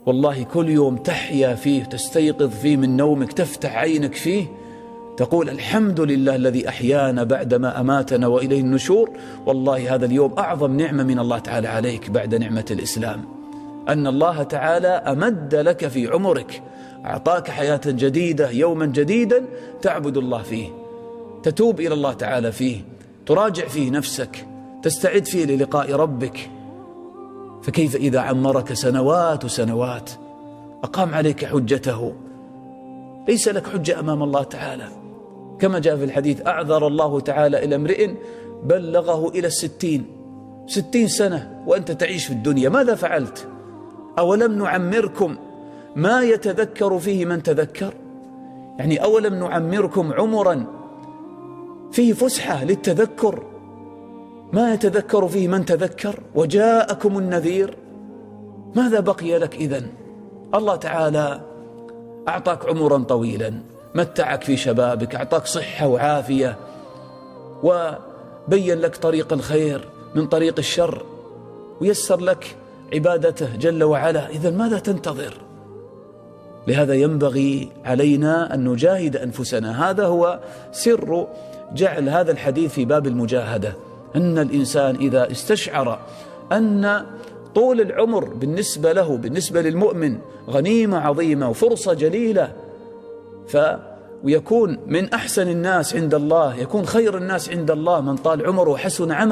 والله كل يوم تحيا فيه، تستيقظ فيه من نومك، تفتح عينك فيه، تقول الحمد لله الذي أحيانا بعدما أماتنا وإليه النشور. والله هذا اليوم أعظم نعمة من الله تعالى عليك بعد نعمة الإسلام، أن الله تعالى أمد لك في عمرك، أعطاك حياة جديدة، يوما جديدا تعبد الله فيه، تتوب إلى الله تعالى فيه، تراجع فيه نفسك، تستعد فيه للقاء ربك. فكيف إذا عمرك سنوات وسنوات، أقام عليك حجته، ليس لك حجة أمام الله تعالى. كما جاء في الحديث: أعذر الله تعالى إلى امرئ بلغه إلى 60 سنة وأنت تعيش في الدنيا، ماذا فعلت؟ أولم نعمركم ما يتذكر فيه من تذكر؟ يعني أولم نعمركم عمرا فيه فسحة للتذكر، ما يتذكر فيه من تذكر، وجاءكم النذير؟ ماذا بقي لك إذن؟ الله تعالى أعطاك عمرا طويلا، متعك في شبابك، أعطاك صحة وعافية، وبين لك طريق الخير من طريق الشر، ويسر لك عبادته جل وعلا. إذن ماذا تنتظر؟ لهذا ينبغي علينا أن نجاهد أنفسنا. هذا هو سر جعل هذا الحديث في باب المجاهدة، أن الإنسان إذا استشعر أن طول العمر بالنسبة له، بالنسبة للمؤمن، غنيمة عظيمة وفرصة جليلة، ويكون من أحسن الناس عند الله، يكون خير الناس عند الله من طال عمره وحسن عمله.